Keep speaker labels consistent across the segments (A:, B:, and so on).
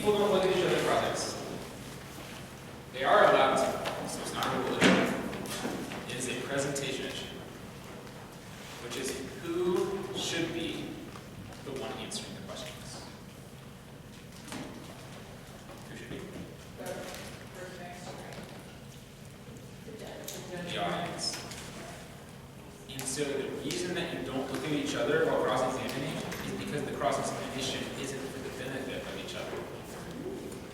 A: people don't look at each other cross-eyes. They are allowed to, so it's not a religion. It is a presentation issue, which is who should be the one answering the questions. Who should be? The audience. And so the reason that you don't look at each other while cross-examining is because the cross-examination isn't for the benefit of each other.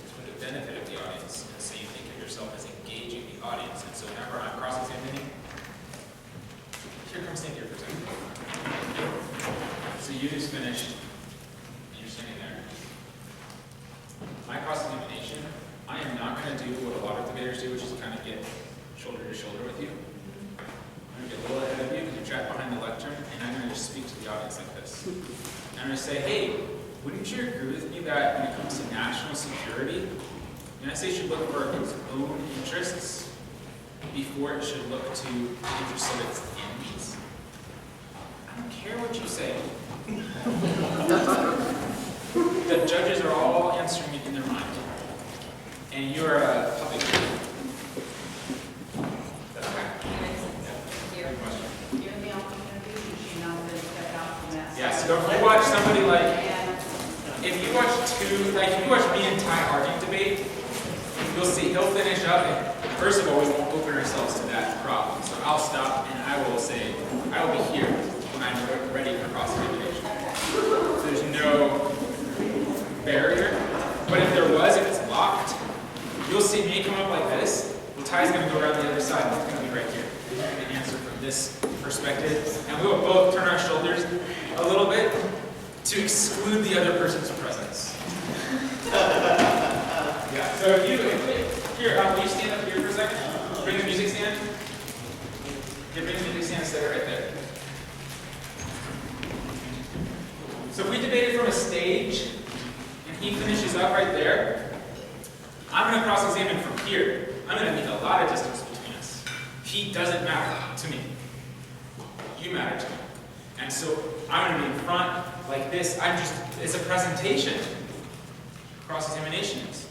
A: It's for the benefit of the audience. And so you think of yourself as engaging the audience. And so whenever I'm cross-examining, here comes Stand here for a second. So you just finished, and you're standing there. My cross-examination, I am not going to do what a lot of debaters do, which is kind of get shoulder to shoulder with you. I'm going to get a little ahead of you because you're trapped behind the lectern, and I'm going to just speak to the audience like this. And I'm going to say, hey, wouldn't you agree with me that when it comes to national security, the United States should look for its own interests before it should look to the interests of its enemies? I don't care what you say. The judges are all answering it in their mind. And you're a puppet. Yes, so if you watch somebody like, if you watch me and Ty argue debate, you'll see he'll finish up and first of all, we won't open ourselves to that problem. So I'll stop and I will say, I will be here when I'm ready for cross-examination. So there's no barrier, but if there was, if it's locked, you'll see me come up like this. Well, Ty's going to go around the other side, and it's going to be right here. He's going to answer from this perspective, and we will both turn our shoulders a little bit to exclude the other person's presence. Yeah. So if you will you stand up here for a second? Bring the music stand. Yeah, bring the music stand and set it right there. So if we debated from a stage, and he finishes up right there, I'm going to cross-examine from here. I'm going to need a lot of distance between us. He doesn't matter to me. You matter to me. And so I'm going to be in front like this. It's a presentation. Cross-examination is.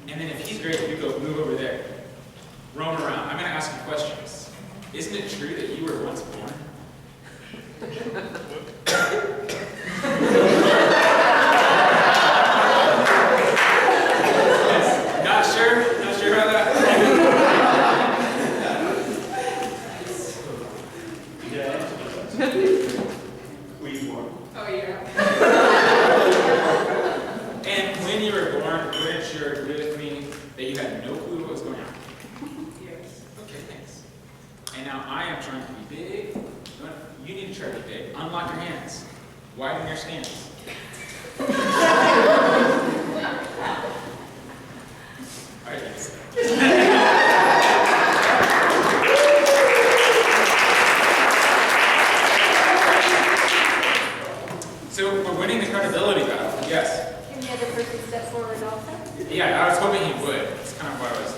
A: And then if he's great, you go move over there. Roam around. I'm going to ask you questions. Isn't it true that you were once born? Not sure? Not sure about that?
B: Were you born?
C: Oh, yeah.
A: And when you were born, wouldn't you agree with me that you had no clue what was going on?
C: Yes.
A: Okay, thanks. And now I am trying to be big. You need to try to be big. Unlock your hands. Widen your stance. All right, thanks. So we're winning the credibility battle. Yes.
D: Can the other person step forward also?
A: Yeah, I was hoping he would. That's kind of what I was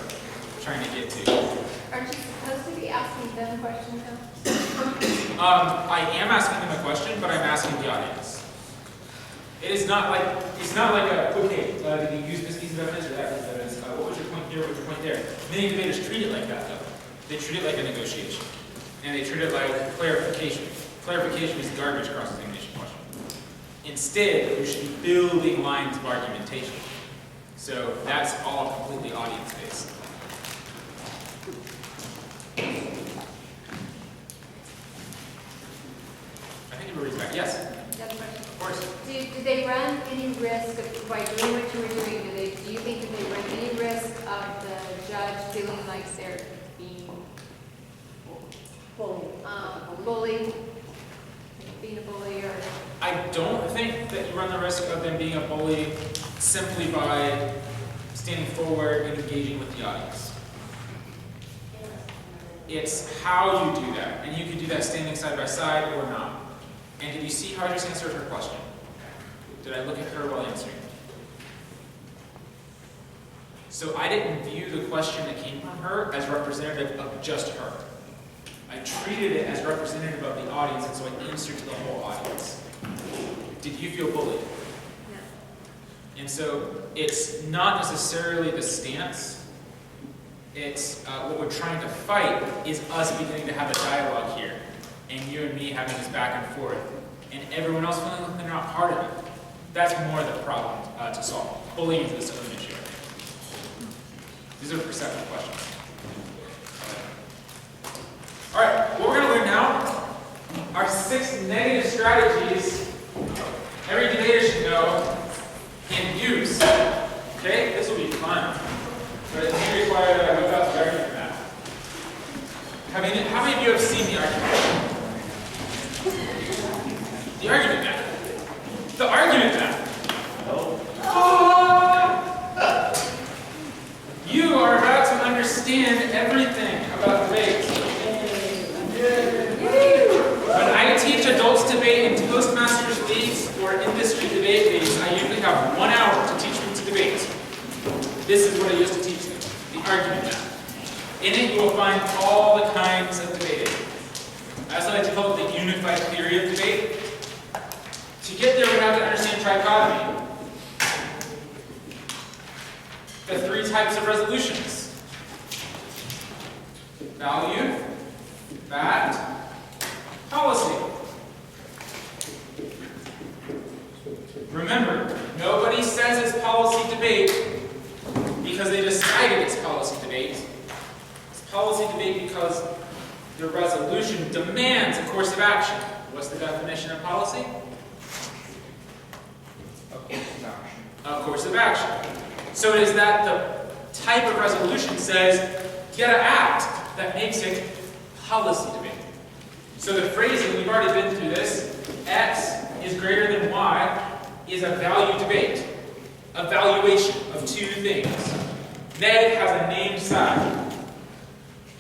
A: trying to get to.
D: Aren't you supposed to be asking them questions though?
A: I am asking them a question, but I'm asking the audience. It's not like a, okay, did you use this piece of evidence or that piece of evidence? What was your point here? What was your point there? Many debaters treat it like that, though. They treat it like a negotiation. And they treat it like clarification. Clarification is garbage cross-examination question. Instead, you should be building lines of argumentation. So that's all completely audience-based. I think you were raised back. Yes?
D: That's a question.
A: Of course.
D: Do they run any risk of, by doing what you were doing, do you think that they run any risk of the judge feeling like they're being bullied, being a bully, or?
A: I don't think that you run the risk of them being a bully simply by standing forward and engaging with the audience. It's how you do that, and you can do that standing side by side or not. And did you see how I just answered her question? Did I look at her while answering? So I didn't view the question that came from her as representative of just her. I treated it as representative of the audience, and so I answered to the whole audience. Did you feel bullied?
D: No.
A: And so it's not necessarily the stance. It's what we're trying to fight is us beginning to have a dialogue here, and you and me having this back and forth, and everyone else feeling like they're not part of it. That's more the problem to solve. Bullying is its own issue. These are perceptive questions. All right, what we're going to learn now are 6 negative strategies every debater should know and use. Okay, this will be fun. But it may require that I whip out the argument map. How many of you have seen the argument map? The argument map. The argument map.
B: No.
A: You are about to understand everything about debate. When I teach adults debate in Toastmasters leagues or industry debate leagues, I usually have 1 hour to teach them to debate. This is what I used to teach them, the argument map. In it, you will find all the kinds of debating. That's what I call it the unified theory of debate. To get there, we have to understand trichotomy. The 3 types of resolutions. Value, fact, policy. Remember, nobody says it's policy debate because they decided it's policy debate. It's policy debate because the resolution demands a course of action. What's the definition of policy?
B: A course of action.
A: A course of action. So it is that the type of resolution says, you gotta act, that makes it policy debate. So the phrasing, we've already been through this, X is greater than Y, is a value debate. A valuation of 2 things. Neg has a named side.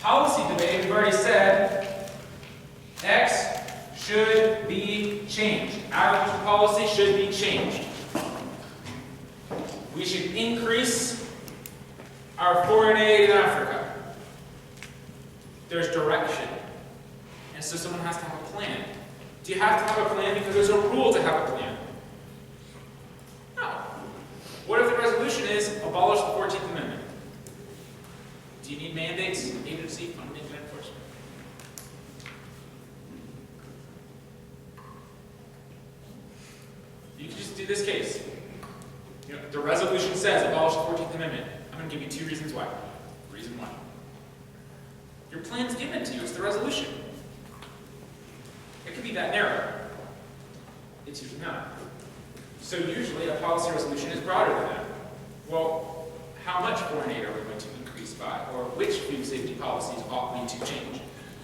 A: Policy debate, we've already said, X should be changed. Agriculture policy should be changed. We should increase our foreign aid in Africa. There's direction. And so someone has to have a plan. Do you have to have a plan because there's a rule to have a plan? No. What if the resolution is abolish the 14th Amendment? Do you need mandates, agency, funding, and enforcement? You can just do this case. You know, the resolution says abolish the 14th Amendment. I'm going to give you 2 reasons why. Reason 1. Your plan's given to you. It's the resolution. It could be that narrow. It's usually not. So usually a policy resolution is broader than that. Well, how much foreign aid are we going to increase by? Or which food safety policies ought we to change?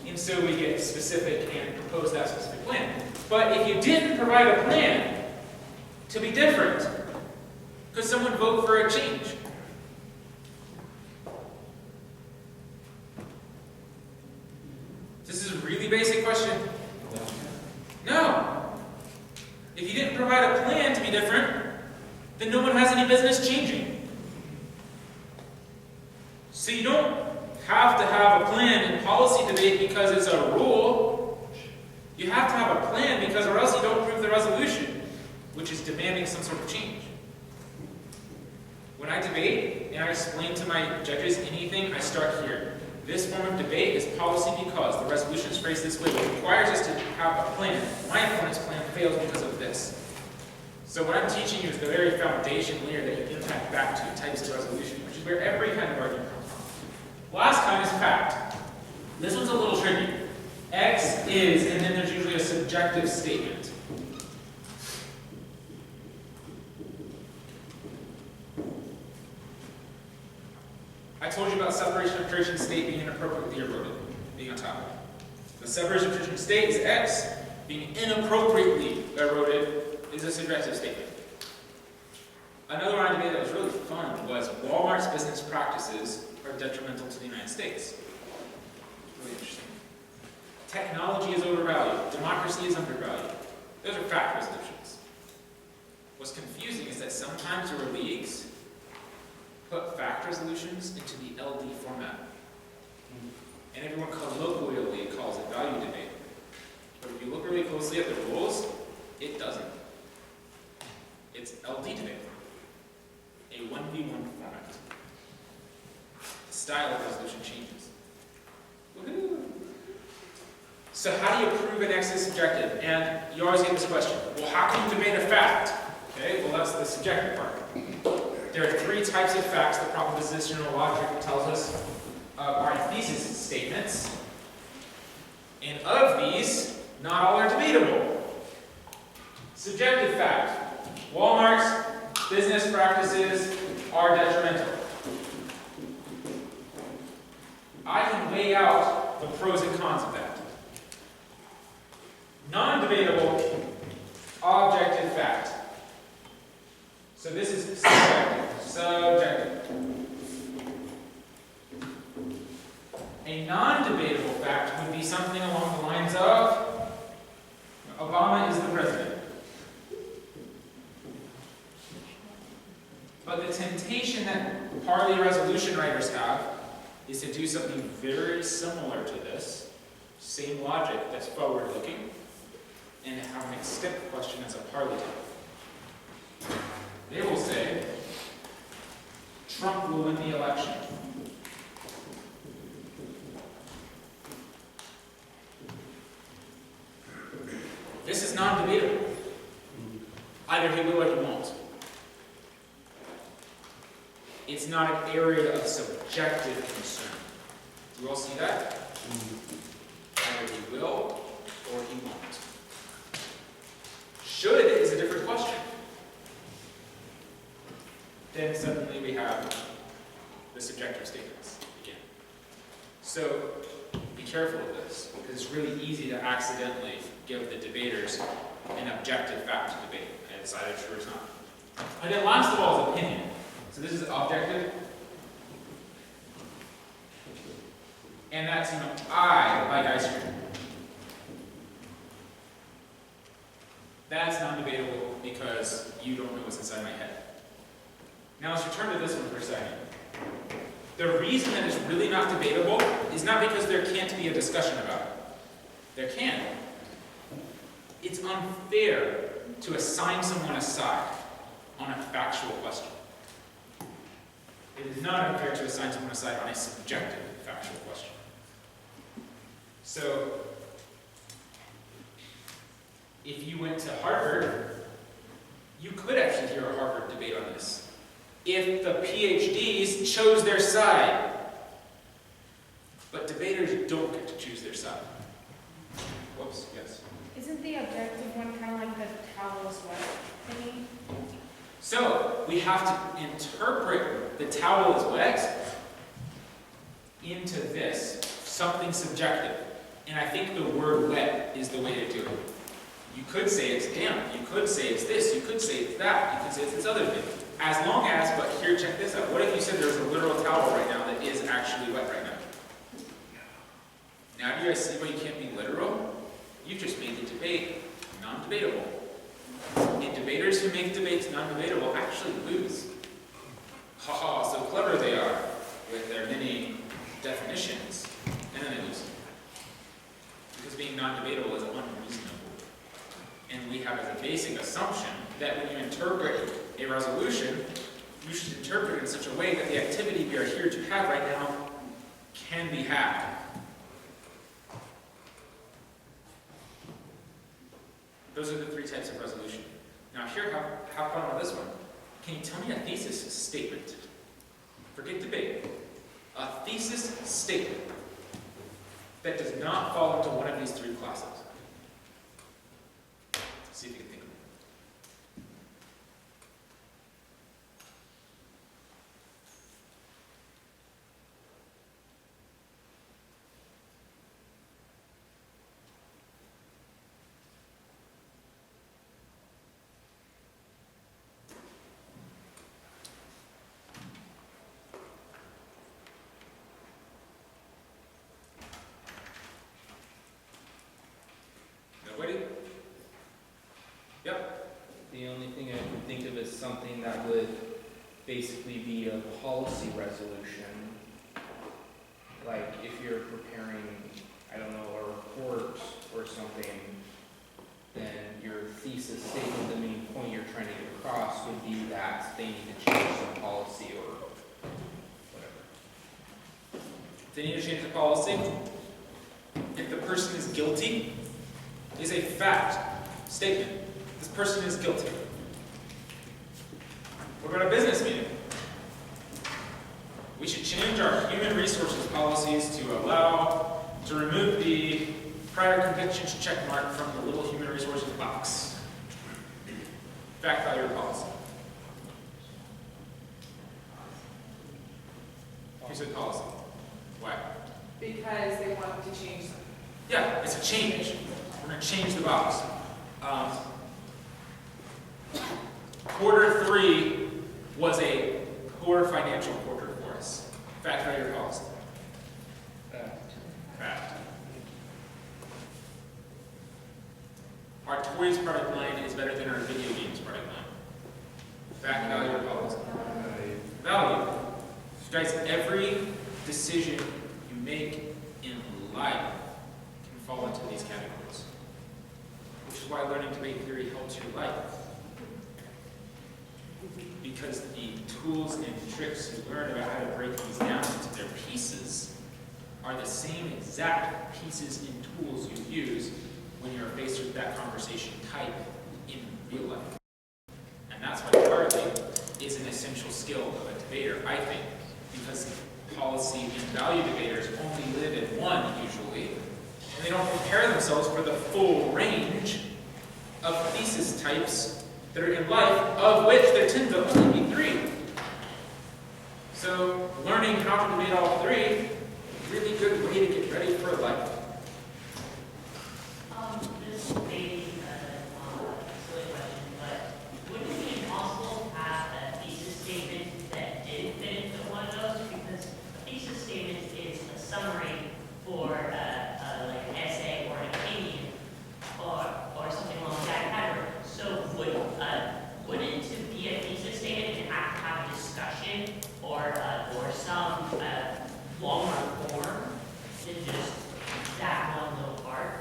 A: And so we get specific and propose that specific plan. But if you didn't provide a plan to be different, could someone vote for a change? This is a really basic question. No. If you didn't provide a plan to be different, then no one has any business changing. So you don't have to have a plan in policy debate because it's a rule. You have to have a plan because or else you don't prove the resolution, which is demanding some sort of change. When I debate and I explain to my judges anything, I start here. This form of debate is policy because the resolution is phrased this way, which requires us to have a plan. My opponent's plan fails because of this. So what I'm teaching you is the very foundation layer that you impact back to types of resolution, which is where every kind of argument comes from. Last kind is fact. This one's a little tricky. X is, and then there's usually a subjective statement. I told you about separation of church and state being inappropriately eroded, being on top of it. The separation of church and state is X, being inappropriately eroded is a subjective statement. Another one I debated that was really fun was Walmart's business practices are detrimental to the United States. Really interesting. Technology is overvalued. Democracy is undervalued. Those are fact resolutions. What's confusing is that sometimes there are leagues put fact resolutions into the LD format. And everyone colloquially calls it value debate. But if you look really closely at the rules, it doesn't. It's LD debate. only one format. The style of resolution changes. Woohoo! So how do you prove an X is subjective? And you always get this question, well, how can you debate a fact? Okay, well, that's the subjective part. There are three types of facts that propositional logic tells us are thesis statements. And of these, not all are debatable. Subjective fact, Walmart's business practices are detrimental. I can weigh out the pros and cons of that. Non-debatable, objective fact. So this is subjective. Subjective. A non-debatable fact would be something along the lines of Obama is the president. But the temptation that parley resolution writers have is to do something very similar to this, same logic that's forward-looking, and have an extent question as a parley type. They will say, Trump will win the election. This is non-debatable. Either he will or he won't. It's not an area of subjective concern. Do you all see that? Either he will or he won't. Should is a different question. Then suddenly we have the subjective statements again. So be careful of this, because it's really easy to accidentally give the debaters an objective fact to debate, and it's either true or it's not. And then last of all is opinion. So this is objective. And that's, I like ice cream. That's non-debatable because you don't know what's inside my head. Now let's return to this one for a second. The reason that it's really not debatable is not because there can't be a discussion about it. There can. It's unfair to assign someone a side on a factual question. It is not unfair to assign someone a side on a subjective factual question. So, if you went to Harvard, you could actually hear a Harvard debate on this. If the PhDs chose their side. But debaters don't get to choose their side. Whoops, yes.
C: Isn't the objective one kind of like the towel's wet thingy?
A: So, we have to interpret the towel is wet into this, something subjective. And I think the word wet is the way to do it. You could say it's damp, you could say it's this, you could say it's that, you could say it's this other thing. As long as, but here, check this out. What if you said there's a literal towel right now that is actually wet right now? Now do you guys see why you can't be literal? You've just made the debate non-debatable. And debaters who make debates non-debatable actually lose. Ha ha, so clever they are with their many definitions. And then they lose. Because being non-debatable is unreasonable. And we have as a basic assumption that when you interpret a resolution, you should interpret it in such a way that the activity we are here to have right now can be had. Those are the three types of resolution. Now here, have fun with this one. Can you tell me a thesis statement? Forget debate. A thesis statement that does not fall into one of these three classes. Let's see if you can think of it. Nobody? Yep.
B: The only thing I can think of is something that would basically be a policy resolution. Like if you're preparing, I don't know, a report or something, then your thesis statement, the main point you're trying to get across would be that they need to change some policy or whatever.
A: They need to change the policy. If the person is guilty, is a fact statement. This person is guilty. What about a business meeting? We should change our human resources policies to remove the prior convictions check mark from the little human resources box. Fact, value, or policy. Who said policy? Why?
E: Because they want to change something.
A: Yeah, it's a change. We're going to change the box. Quarter 3 was a poor financial quarter for us. Fact, value, or policy? Fact. Our toys product line is better than our video games product line. Fact, value, or policy? Value. Guys, every decision you make in life can fall into these categories. Which is why learning debate theory helps your life. Because the tools and tricks you learn about how to break these down into their pieces are the same exact pieces and tools you use when you're faced with that conversation type in real life. And that's why targeting is an essential skill of a debater, I think, because policy and value debaters only live in one, usually, and they don't prepare themselves for the full range of thesis types that are in life, of which there tend to only be 3. So learning how to debate all 3, really good way to get ready for life.
F: This may be a silly question, but would it be impossible to have a thesis statement that did fit into one of those? Because a thesis statement is a summary for like an essay or an opinion or something along that category. So would it to be a thesis statement and have a discussion or some longer form than just that one little part?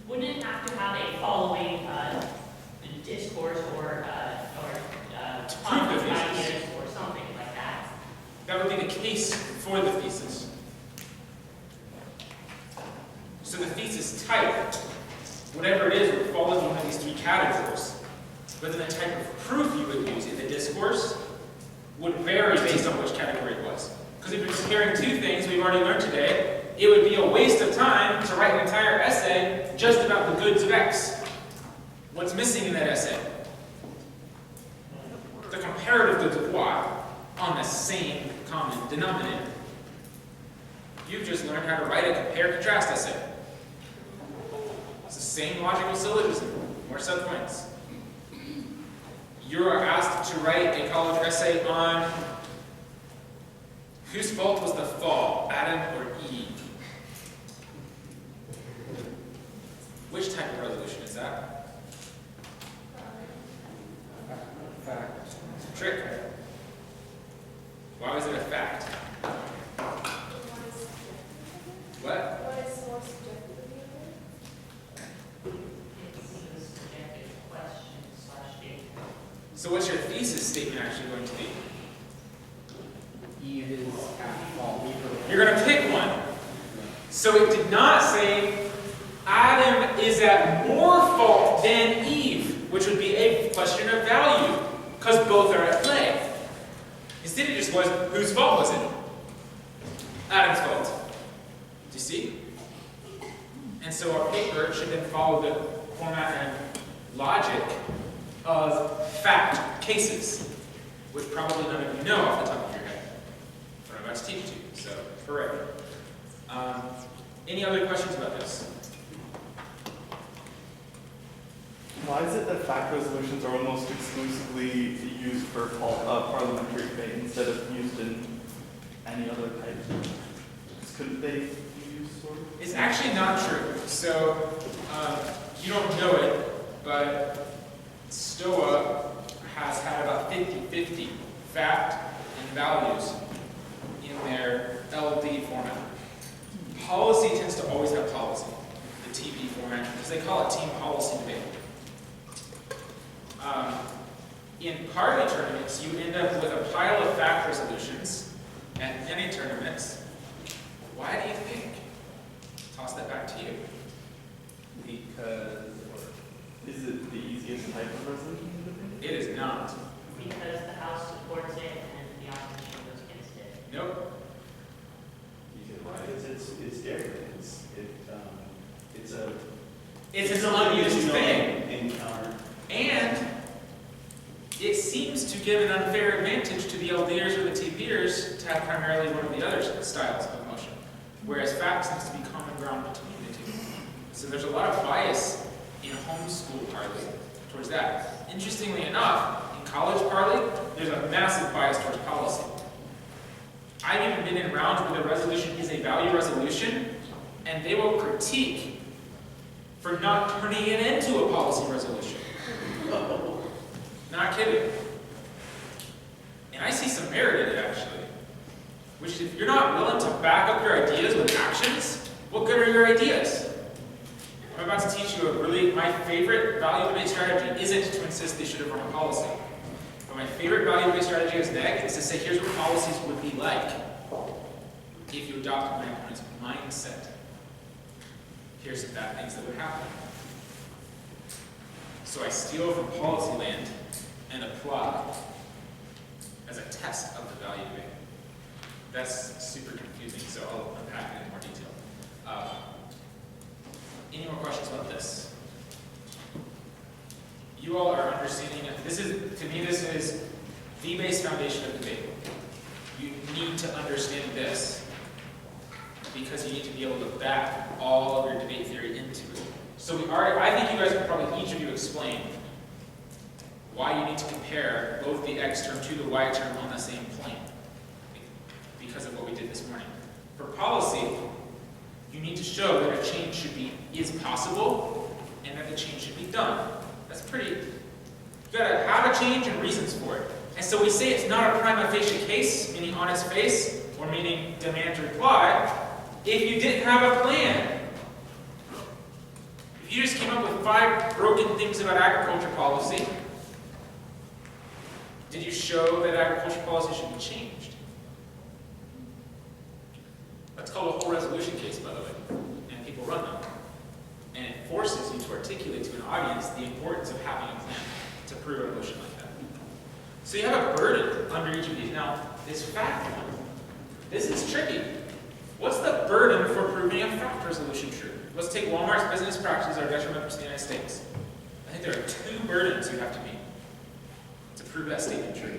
F: Wouldn't it have to have a following discourse or
A: prove the thesis.
F: ideas or something like that?
A: That would be the case for the thesis. So the thesis type, whatever it is, would fall into one of these 3 categories. But then the type of proof you would use in the discourse would vary based on which category it was. Because if you're comparing 2 things we've already learned today, it would be a waste of time to write an entire essay just about the goods of X. What's missing in that essay? The comparative goods of Y on the same common denominator. You've just learned how to write a compare-contrast essay. It's the same logical syllogism, more subpoints. You are asked to write a college essay on whose fault was the fall, Adam or Eve? Which type of resolution is that?
B: Fact.
A: It's a trick. Why was it a fact? What?
F: It's a subjective question/statement.
A: So what's your thesis statement actually going to be?
B: Eve is at fault.
A: You're going to pick one. So it did not say Adam is at more fault than Eve, which would be a question of value, because both are at play. Instead, it just was, whose fault was it? Adam's fault. Do you see? And so our paper should then follow the format and logic of fact cases, which probably none of you know off the top of your head. But I'm about to teach it to you, so hooray. Any other questions about this?
G: Why is it that fact resolutions are almost exclusively used for parliamentary debate instead of used in any other type? Couldn't they be used sort of?
A: It's actually not true. So, you don't know it, but STOA has had about 50-50 fact and values in their LD format. Policy tends to always have policy, the TP format, because they call it team policy debate. In party tournaments, you end up with a pile of fact resolutions at any tournaments. Why do you think? Toss that back to you.
B: Because,
G: Is it the easiest type of resolution to debate?
A: It is not.
F: Because the House supports it and the opposition goes against it.
A: Nope.
H: Because it's different.
A: It's an unused thing.
H: Encounter.
A: And it seems to give an unfair advantage to the LDers or the TPers to have primarily one of the other styles of motion, whereas fact seems to be common ground between the two. So there's a lot of bias in homeschool parley towards that. Interestingly enough, in college parley, there's a massive bias towards policy. I've even been in rounds where the resolution is a value resolution, and they will critique for not turning it into a policy resolution. Not kidding. And I see some merit in it, actually. Which is, if you're not willing to back up your ideas with actions, what good are your ideas? I'm about to teach you my favorite value debate strategy isn't to insist they should have run a policy. But my favorite value debate strategy as NEG is to say, here's what policies would be like if you adopt my opponent's mindset. Here's the bad things that would happen. So I steal from policy land and apply as a test of the value debate. That's super confusing, so I'll unpack it in more detail. Any more questions about this? You all are understanding it. This is the base foundation of debate. You need to understand this because you need to be able to back all of your debate theory into it. So I think you guys can probably, each of you, explain why you need to compare both the x term to the y term on the same plane because of what we did this morning. For policy, you need to show that a change is possible and that the change should be done. That's pretty, you gotta have a change and reasons for it. And so we say it's not a prima facie case, meaning on its face, or meaning demand to reply, if you didn't have a plan. If you just came up with 5 broken things about agriculture policy, did you show that agriculture policy should be changed? That's called a whole resolution case, by the way, and people run them. And it forces you to articulate to an audience the importance of having a plan to prove a motion like that. So you have a burden under each of these. Now, this fact one, this is tricky. What's the burden for proving a fact resolution true? Let's take Walmart's business practices are detrimental to the United States. I think there are 2 burdens you have to meet to prove that statement true.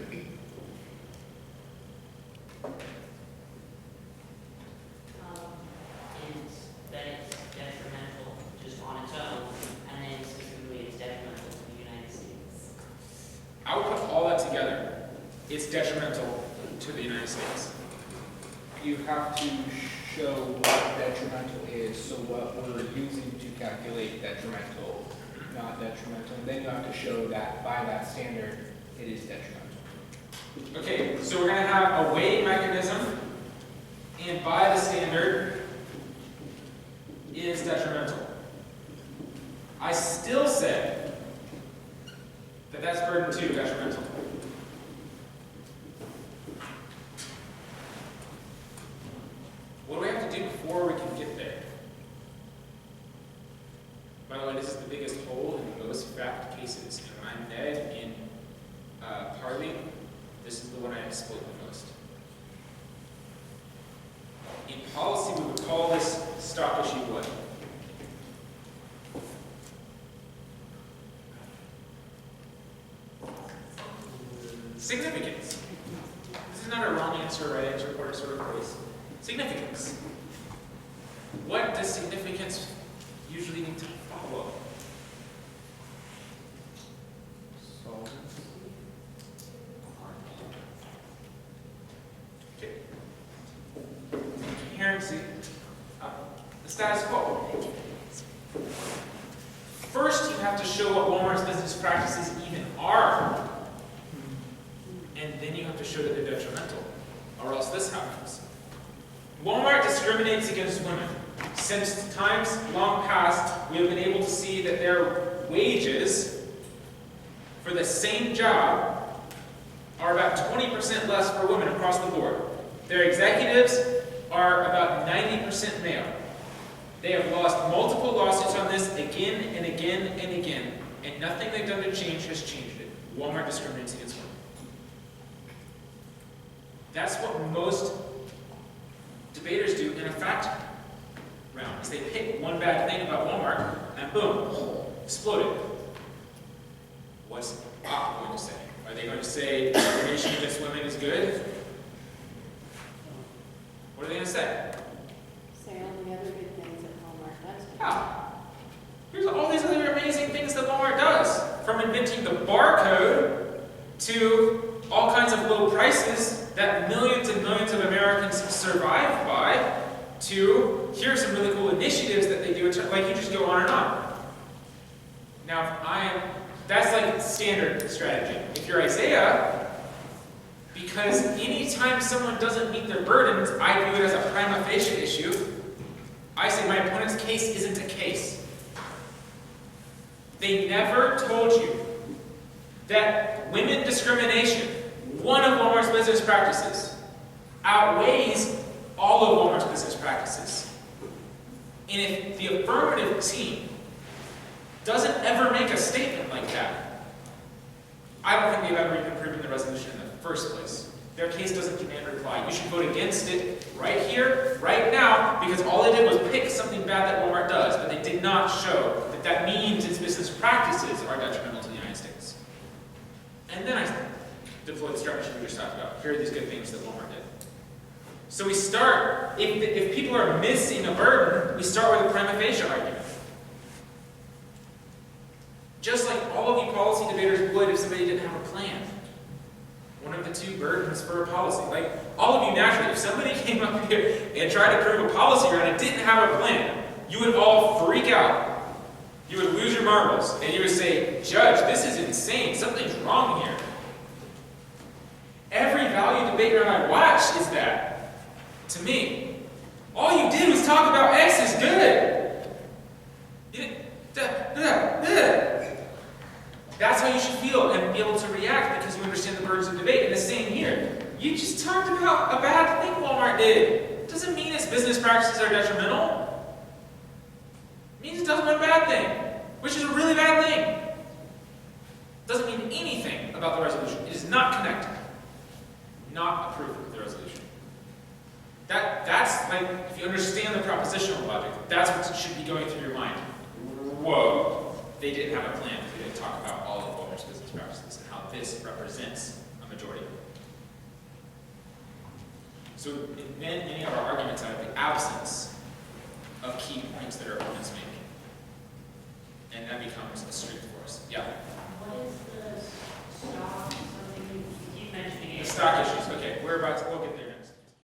F: Is that it's detrimental just on its own, and then specifically it's detrimental to the United States.
A: I would put all that together. It's detrimental to the United States.
B: you have to show what detrimental is, so what we're using to calculate detrimental, not detrimental, and then you have to show that by that standard, it is detrimental.
A: Okay, so we're going to have a weighting mechanism, and by the standard is detrimental. I still say that that's burden 2, detrimental. What do we have to do before we can get there? By the way, this is the biggest hole in most fact cases. And when I'm dead in Parley, this is the one I exploit the most. In policy, we would call this stock issue what? Significance. This is not a wrong answer or right answer or sort of place. Significance. What does significance usually need to follow? Okay. Coherency. The status quo. First, you have to show what Walmart's business practices even are. And then you have to show that they're detrimental, or else this happens. Walmart discriminates against women. Since times long past, we have been able to see that their wages for for the same job are about 20% less for women across the board. Their executives are about 90% male. They have lost multiple lawsuits on this again and again and again, and nothing they've done to change has changed it. Walmart discriminates against women. That's what most debaters do in a fact round, is they pick one bad thing about Walmart, and boom, exploded. What's Op going to say? Are they going to say discrimination against women is good? What are they going to say?
H: Say all the other good things that Walmart does.
A: Yeah. Here's all these other amazing things that Walmart does. From inventing the barcode to all kinds of low prices that millions and millions of Americans survive by, to here are some really cool initiatives that they do. Like, you just go on and on. Now, that's like standard strategy. If you're Isaiah, because anytime someone doesn't meet their burdens, I view it as a prima facie issue. I say my opponent's case isn't a case. They never told you that women discrimination, one of Walmart's business practices, outweighs all of Walmart's business practices. And if the affirmative team doesn't ever make a statement like that, I don't think they've ever even proven the resolution in the first place. Their case doesn't demand reply. You should vote against it right here, right now, because all they did was pick something bad that Walmart does, but they did not show that that means its business practices are detrimental to the United States. And then I deploy the strategy we just talked about. Here are these good things that Walmart did. So we start, if people are missing a burden, we start with a prima facie argument. Just like all of you policy debaters would if somebody didn't have a plan. One of the two burdens for a policy. Like, all of you naturally, if somebody came up here and tried to prove a policy round and didn't have a plan, you would all freak out. You would lose your marbles, and you would say, Judge, this is insane. Something's wrong here. Every value debate round I watch is that, to me. All you did was talk about X is good. That's how you should feel and be able to react because you understand the burdens of debate. And the same here. You just talked about a bad thing Walmart did. Doesn't mean its business practices are detrimental. It means it does one bad thing, which is a really bad thing. Doesn't mean anything about the resolution. It is not connected. Not a proof of the resolution. That's like, if you understand the propositional logic, that's what should be going through your mind. Whoa, they didn't have a plan. They didn't talk about all of Walmart's business practices and how this represents a majority. So many of our arguments out of the absence of key points that our opponents make. And that becomes a strength for us. Yeah?
F: What is the stock, something you keep mentioning?
A: The stock issues. Okay, we'll get there.